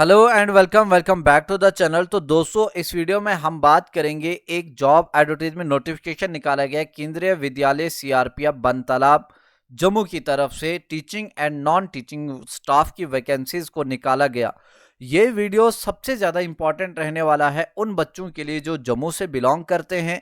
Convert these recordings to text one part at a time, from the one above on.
Hello and welcome back to the channel. तो दोस्तों, इस वीडियो में हम बात करेंगे एक जॉब एडवर्टीजमेंट नोटिफिकेशन निकाला गया केंद्रीय विद्यालय सीआरपीएफ बनतालाब जम्मू की तरफ से teaching and non teaching staff की वैकेंसीज को निकाला गया। ये वीडियो सबसे ज़्यादा इंपॉर्टेंट रहने वाला है उन बच्चों के लिए जो जम्मू से बिलोंग करते हैं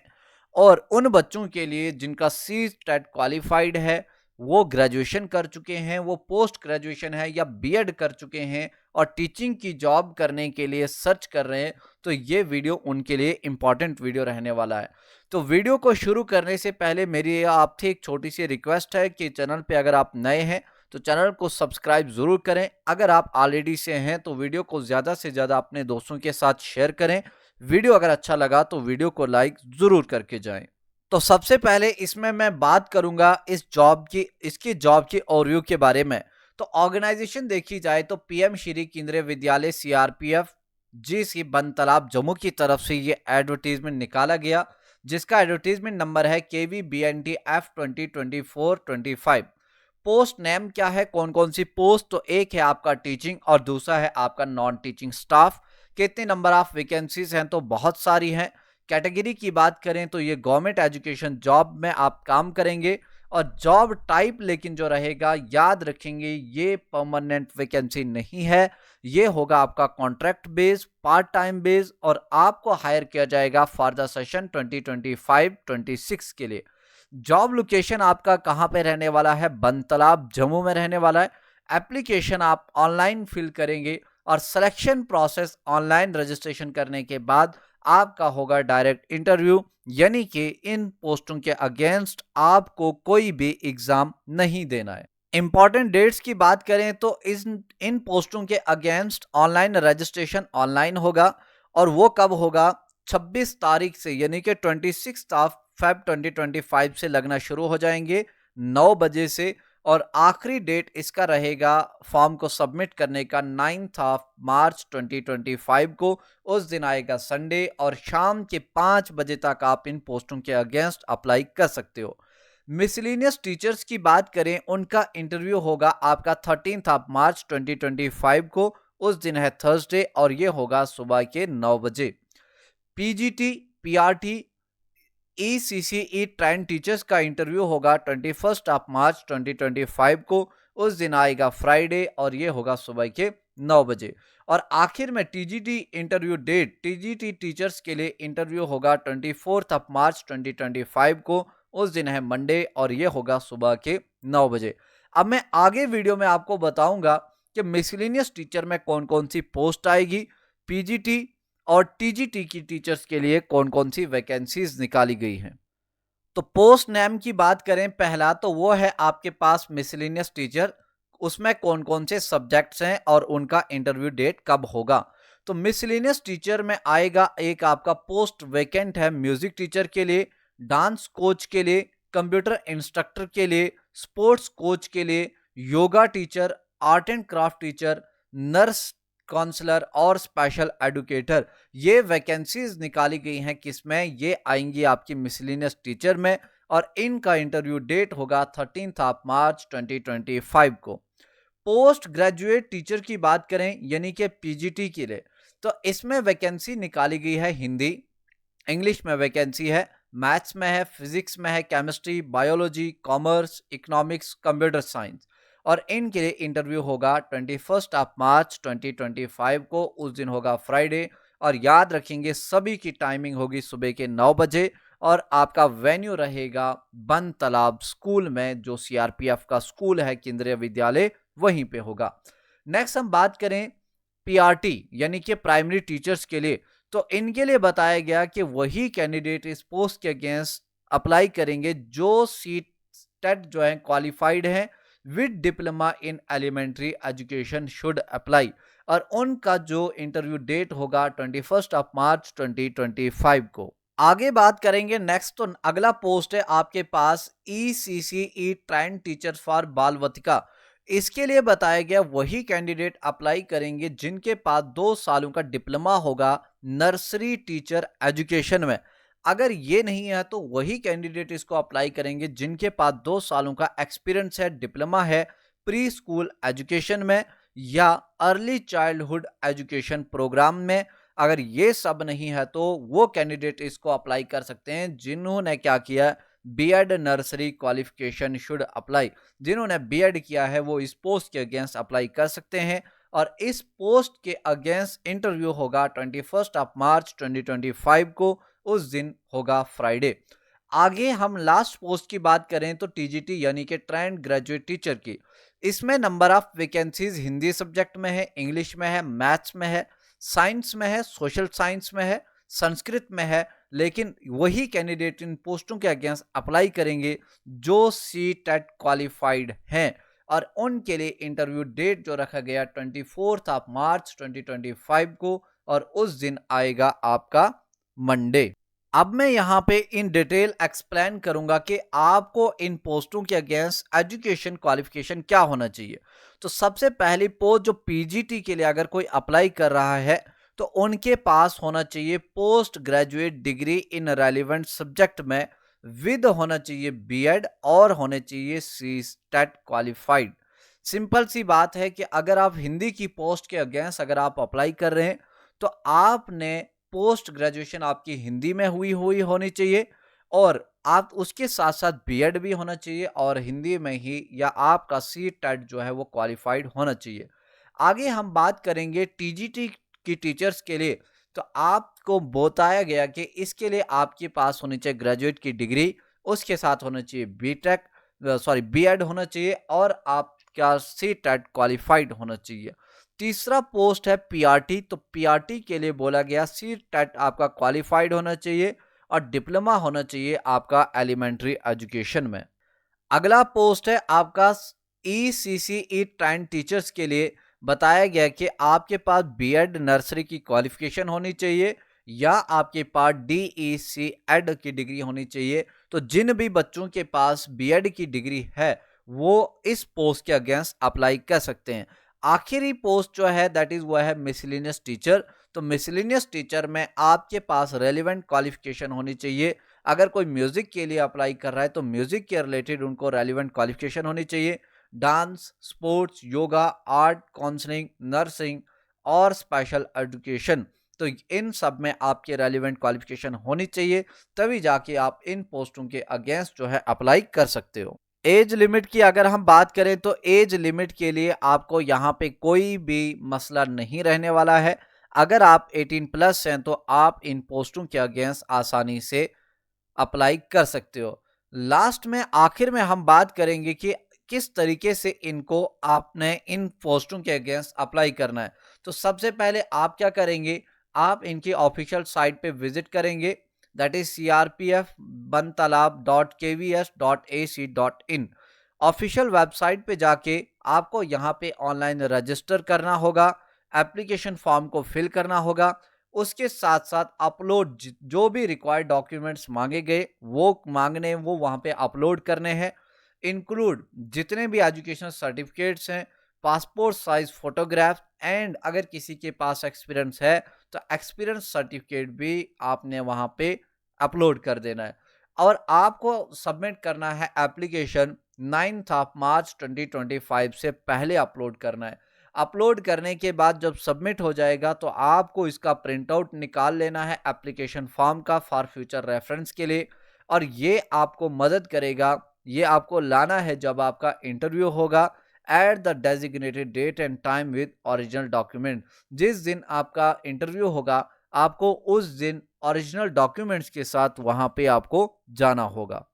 और उन बच्चों के लिए जिनका सी टेट क्वालिफाइड है, वो ग्रेजुएशन कर चुके हैं, वो पोस्ट ग्रेजुएशन है या बीएड कर चुके हैं और टीचिंग की जॉब करने के लिए सर्च कर रहे हैं। तो ये वीडियो उनके लिए इंपॉर्टेंट वीडियो रहने वाला है। तो वीडियो को शुरू करने से पहले मेरी आपसे एक छोटी सी रिक्वेस्ट है कि चैनल पे अगर आप नए हैं तो चैनल को सब्सक्राइब जरूर करें। अगर आप ऑलरेडी से हैं तो वीडियो को ज़्यादा से ज़्यादा अपने दोस्तों के साथ शेयर करें। वीडियो अगर अच्छा लगा तो वीडियो को लाइक जरूर करके जाएं। तो सबसे पहले इसमें मैं बात करूंगा इसकी जॉब की ओवरव्यू के बारे में। तो ऑर्गेनाइजेशन देखी जाए तो पीएम श्री केंद्रीय विद्यालय सीआरपीएफ जीसी बनतालाब जम्मू की तरफ से ये एडवर्टीजमेंट निकाला गया, जिसका एडवर्टीजमेंट नंबर है KVBNTF 2024-25। पोस्ट नेम क्या है, कौन कौन सी पोस्ट, तो एक है आपका टीचिंग और दूसरा है आपका नॉन टीचिंग स्टाफ। कितने नंबर ऑफ वैकेंसीज हैं, तो बहुत सारी हैं। कैटेगरी की बात करें तो ये गवर्नमेंट एजुकेशन जॉब में आप काम करेंगे और जॉब टाइप लेकिन जो रहेगा, याद रखेंगे, ये परमानेंट वैकेंसी नहीं है। ये होगा आपका contract base, part time base और आपको हायर किया जाएगा फॉर द सेशन 2025-26 के लिए। जॉब लोकेशन आपका कहाँ पे रहने वाला है, बनतालाब जम्मू में रहने वाला है। एप्लीकेशन आप ऑनलाइन फिल करेंगे और सिलेक्शन प्रोसेस ऑनलाइन रजिस्ट्रेशन करने के बाद आपका होगा डायरेक्ट इंटरव्यू, यानी कि इन पोस्टों के अगेंस्ट आपको कोई भी एग्जाम नहीं देना है। इंपॉर्टेंट डेट्स की बात करें तो इन पोस्टों के अगेंस्ट ऑनलाइन रजिस्ट्रेशन ऑनलाइन होगा और वो कब होगा, 26 तारीख से, यानी कि 26 Feb 2025 से लगना शुरू हो जाएंगे 9 बजे से। और आखिरी डेट इसका रहेगा फॉर्म को सबमिट करने का 9 मार्च 2025 को। उस दिन आएगा संडे और शाम के 5 बजे तक आप इन पोस्टों के अगेंस्ट अप्लाई कर सकते हो। मिसलिनियस टीचर्स की बात करें, उनका इंटरव्यू होगा आपका 13 मार्च 2025 को। उस दिन है थर्सडे और ये होगा सुबह के 9 बजे। PGT, PRT, ECCE trend teachers का इंटरव्यू होगा 21 मार्च 2025 को। उस दिन आएगा फ्राइडे और ये होगा सुबह के 9 बजे। और आखिर में TGT interview date, TGT teachers के लिए इंटरव्यू होगा 24 मार्च 2025 को। उस दिन है मंडे और ये होगा सुबह के 9 बजे। अब मैं आगे वीडियो में आपको बताऊंगा कि मिसलिनियस टीचर में कौन कौन सी पोस्ट आएगी, पीजीटी और टीजीटी की टीचर्स के लिए कौन कौन सी वैकेंसीज निकाली गई हैं। तो पोस्ट नेम की बात करें, पहला तो वो है आपके पास मिसलिनियस टीचर, उसमें कौन कौन से सब्जेक्ट्स हैं और उनका इंटरव्यू डेट कब होगा। तो मिसलिनियस टीचर में आएगा एक आपका पोस्ट वैकेंट है म्यूजिक टीचर के लिए, डांस कोच के लिए, कंप्यूटर इंस्ट्रक्टर के लिए, स्पोर्ट्स कोच के लिए, yoga teacher, art and craft teacher, nurse, counsellor और स्पेशल एडुकेटर। ये वैकेंसीज निकाली गई हैं, किसमें, ये आएंगी आपकी मिसलिनियस टीचर में और इनका इंटरव्यू डेट होगा 13 मार्च 2025 को। पोस्ट ग्रेजुएट टीचर की बात करें, यानी कि पीजीटी के लिए, तो इसमें वैकेंसी निकाली गई है हिंदी, इंग्लिश में वैकेंसी है, मैथ्स में है, फिजिक्स में है, chemistry, biology, commerce, economics, computer science. और इनके लिए इंटरव्यू होगा 21 मार्च 2025 को। उस दिन होगा फ्राइडे और याद रखेंगे सभी की टाइमिंग होगी सुबह के 9 बजे और आपका वेन्यू रहेगा बनतालाब स्कूल में, जो सीआरपीएफ का स्कूल है केंद्रीय विद्यालय, वहीं पे होगा। नेक्स्ट हम बात करें पीआरटी यानी कि प्राइमरी टीचर्स के लिए, तो इनके लिए बताया गया कि वही कैंडिडेट इस पोस्ट के अगेंस्ट अप्लाई करेंगे जो सीट टेट जो है क्वालिफाइड है with diploma in elementary education should apply. और उनका जो इंटरव्यू डेट होगा 21 मार्च 2025 को। आगे बात करेंगे नेक्स्ट, तो अगला पोस्ट है आपके पास ECCE ट्रेंड टीचर फॉर बालवतिका। इसके लिए बताया गया वही कैंडिडेट अप्लाई करेंगे जिनके पास 2 सालों का डिप्लोमा होगा नर्सरी टीचर एजुकेशन में। अगर ये नहीं है तो वही कैंडिडेट इसको अप्लाई करेंगे जिनके पास 2 सालों का एक्सपीरियंस है, डिप्लोमा है प्री स्कूल एजुकेशन में, या अर्ली चाइल्डहुड एजुकेशन प्रोग्राम में। अगर ये सब नहीं है तो वो कैंडिडेट इसको अप्लाई कर सकते हैं जिन्होंने क्या किया, BEd nursery qualification should apply. जिन्होंने बीएड किया है वो इस पोस्ट के अगेंस्ट अप्लाई कर सकते हैं और इस पोस्ट के अगेंस्ट इंटरव्यू होगा 21 मार्च 2025 को। उस दिन होगा फ्राइडे। आगे हम लास्ट पोस्ट की बात करें तो टीजीटी यानी कि ट्रेंड ग्रेजुएट टीचर की। इसमें number of vacancies Hindi subject में है, इंग्लिश में है, मैथ्स में है, साइंस में है, सोशल साइंस में है, संस्कृत में है। लेकिन वही कैंडिडेट इन पोस्टों के अगेंस्ट अप्लाई करेंगे जो सी टेट क्वालिफाइड हैं और उनके लिए इंटरव्यू डेट जो रखा गया 24 मार्च 2025 को और उस दिन आएगा आपका मंडे। अब मैं यहाँ पे इन डिटेल एक्सप्लेन करूंगा कि आपको इन पोस्टों के अगेंस्ट एजुकेशन क्वालिफिकेशन क्या होना चाहिए। तो सबसे पहली पोस्ट जो पीजीटी के लिए अगर कोई अप्लाई कर रहा है तो उनके पास होना चाहिए post graduate degree in relevant subject में विद होना चाहिए बीएड और होने चाहिए सी टेट क्वालिफाइड। सिंपल सी बात है कि अगर आप हिंदी की पोस्ट के अगेंस्ट अगर आप अप्लाई कर रहे हैं तो आपने पोस्ट ग्रेजुएशन आपकी हिंदी में हुई हुई होनी चाहिए और आप उसके साथ साथ बीएड भी होना चाहिए और हिंदी में ही या आपका सी टेट जो है वो क्वालिफाइड होना चाहिए। आगे हम बात करेंगे टीजीटी की टीचर्स के लिए। तो आपको बताया गया कि इसके लिए आपके पास होनी चाहिए ग्रेजुएट की डिग्री, उसके साथ होना चाहिए बीटेक बीएड होना चाहिए और आपका सी टेट क्वालिफाइड होना चाहिए। तीसरा पोस्ट है पीआरटी। तो पीआरटी के लिए बोला गया सी टेट आपका क्वालिफाइड होना चाहिए और डिप्लोमा होना चाहिए आपका एलिमेंट्री एजुकेशन में। अगला पोस्ट है आपका ईसीसीई ट्रेंड टीचर्स के लिए। बताया गया कि आपके पास बीएड नर्सरी की क्वालिफिकेशन होनी चाहिए या आपके पास डीईसी एड की डिग्री होनी चाहिए। तो जिन भी बच्चों के पास बीएड की डिग्री है वो इस पोस्ट के अगेंस्ट अप्लाई कर सकते हैं। आखिरी पोस्ट जो है दैट इज वो है मिसलिनियस टीचर। तो मिसलिनियस टीचर में आपके पास रेलिवेंट क्वालिफिकेशन होनी चाहिए। अगर कोई म्यूजिक के लिए अप्लाई कर रहा है तो म्यूजिक के रिलेटेड उनको रेलिवेंट क्वालिफिकेशन होनी चाहिए। Dance, sports, yoga, art, counselling, nursing और स्पेशल एजुकेशन, तो इन सब में आपके रेलिवेंट क्वालिफिकेशन होनी चाहिए, तभी जाके आप इन पोस्टों के अगेंस्ट जो है अप्लाई कर सकते हो। एज लिमिट की अगर हम बात करें तो एज लिमिट के लिए आपको यहाँ पे कोई भी मसला नहीं रहने वाला है। अगर आप 18 प्लस हैं तो आप इन पोस्टों के अगेंस्ट आसानी से अप्लाई कर सकते हो। लास्ट में आखिर में हम बात करेंगे कि किस तरीके से इनको आपने इन पोस्टों के अगेंस्ट अप्लाई करना है। तो सबसे पहले आप क्या करेंगे, आप इनकी ऑफिशियल साइट पे विजिट करेंगे that is crpfbantalab.kvs.ac.in। Official website पे जाके आपको यहाँ पे ऑनलाइन रजिस्टर करना होगा, एप्लीकेशन फॉर्म को फिल करना होगा। उसके साथ साथ अपलोड जो भी रिक्वायर्ड डॉक्यूमेंट्स मांगे गए वो वहाँ पे अपलोड करने हैं। इंक्लूड जितने भी एजुकेशनल सर्टिफिकेट्स हैं, पासपोर्ट साइज फोटोग्राफ एंड अगर किसी के पास एक्सपीरियंस है तो एक्सपीरियंस सर्टिफिकेट भी आपने वहाँ पे अपलोड कर देना है और आपको सबमिट करना है एप्लीकेशन 9 मार्च 2025 से पहले अपलोड करना है। अपलोड करने के बाद जब सबमिट हो जाएगा तो आपको इसका प्रिंट आउट निकाल लेना है एप्लीकेशन फॉर्म का फॉर फ्यूचर रेफरेंस के लिए और ये आपको मदद करेगा। ये आपको लाना है जब आपका इंटरव्यू होगा at the designated date and time with original document. जिस दिन आपका इंटरव्यू होगा आपको उस दिन ओरिजिनल डॉक्यूमेंट्स के साथ वहां पे आपको जाना होगा।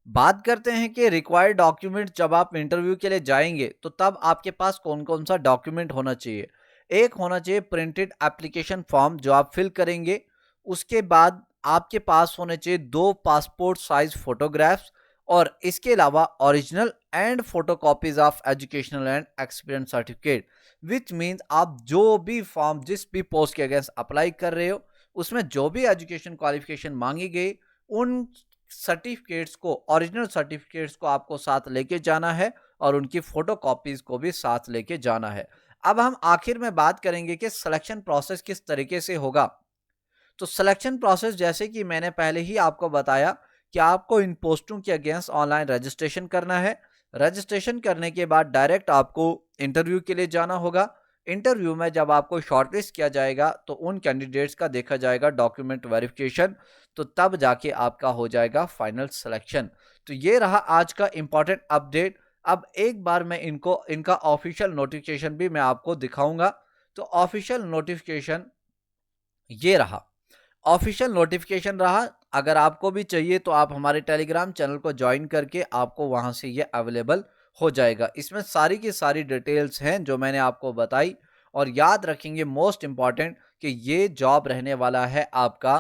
बात करते हैं कि रिक्वायर्ड डॉक्यूमेंट जब आप इंटरव्यू के लिए जाएंगे तो तब आपके पास कौन कौन सा डॉक्यूमेंट होना चाहिए। एक होना चाहिए प्रिंटेड एप्लीकेशन फॉर्म जो आप फिल करेंगे। उसके बाद आपके पास होने चाहिए 2 पासपोर्ट साइज फोटोग्राफ्स और इसके अलावा original and photocopies of educational and experience certificate. Which means आप जो भी फॉर्म जिस भी पोस्ट के अगेंस्ट अप्लाई कर रहे हो उसमें जो भी एजुकेशन क्वालिफिकेशन मांगी गई उन सर्टिफिकेट्स को, ओरिजिनल सर्टिफिकेट्स को आपको साथ लेके जाना है और उनकी फोटो कॉपीज को भी साथ लेके जाना है। अब हम आखिर में बात करेंगे कि सिलेक्शन प्रोसेस किस तरीके से होगा। तो सिलेक्शन प्रोसेस जैसे कि मैंने पहले ही आपको बताया कि आपको इन पोस्टों के अगेंस्ट ऑनलाइन रजिस्ट्रेशन करना है। रजिस्ट्रेशन करने के बाद डायरेक्ट आपको इंटरव्यू के लिए जाना होगा इंटरव्यू में जब आपको शॉर्टलिस्ट किया जाएगा तो उन कैंडिडेट्स का देखा जाएगा डॉक्यूमेंट वेरिफिकेशन, तो तब जाके आपका हो जाएगा फाइनल सिलेक्शन। तो ये रहा आज का इंपॉर्टेंट अपडेट। अब एक बार मैं इनका ऑफिशियल नोटिफिकेशन भी मैं आपको दिखाऊंगा। तो ऑफिशियल नोटिफिकेशन ये रहा, ऑफिशियल नोटिफिकेशन रहा। अगर आपको भी चाहिए तो आप हमारे टेलीग्राम चैनल को ज्वाइन करके आपको वहां से ये अवेलेबल हो जाएगा। इसमें सारी की सारी डिटेल्स हैं जो मैंने आपको बताई। और याद रखेंगे मोस्ट इंपॉर्टेंट कि ये जॉब रहने वाला है आपका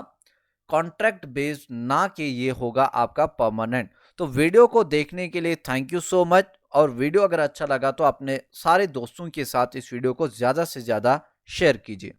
कॉन्ट्रैक्ट बेस्ड, ना कि ये होगा आपका परमानेंट। तो वीडियो को देखने के लिए थैंक यू सो मच। और वीडियो अगर अच्छा लगा तो अपने सारे दोस्तों के साथ इस वीडियो को ज्यादा से ज्यादा शेयर कीजिए।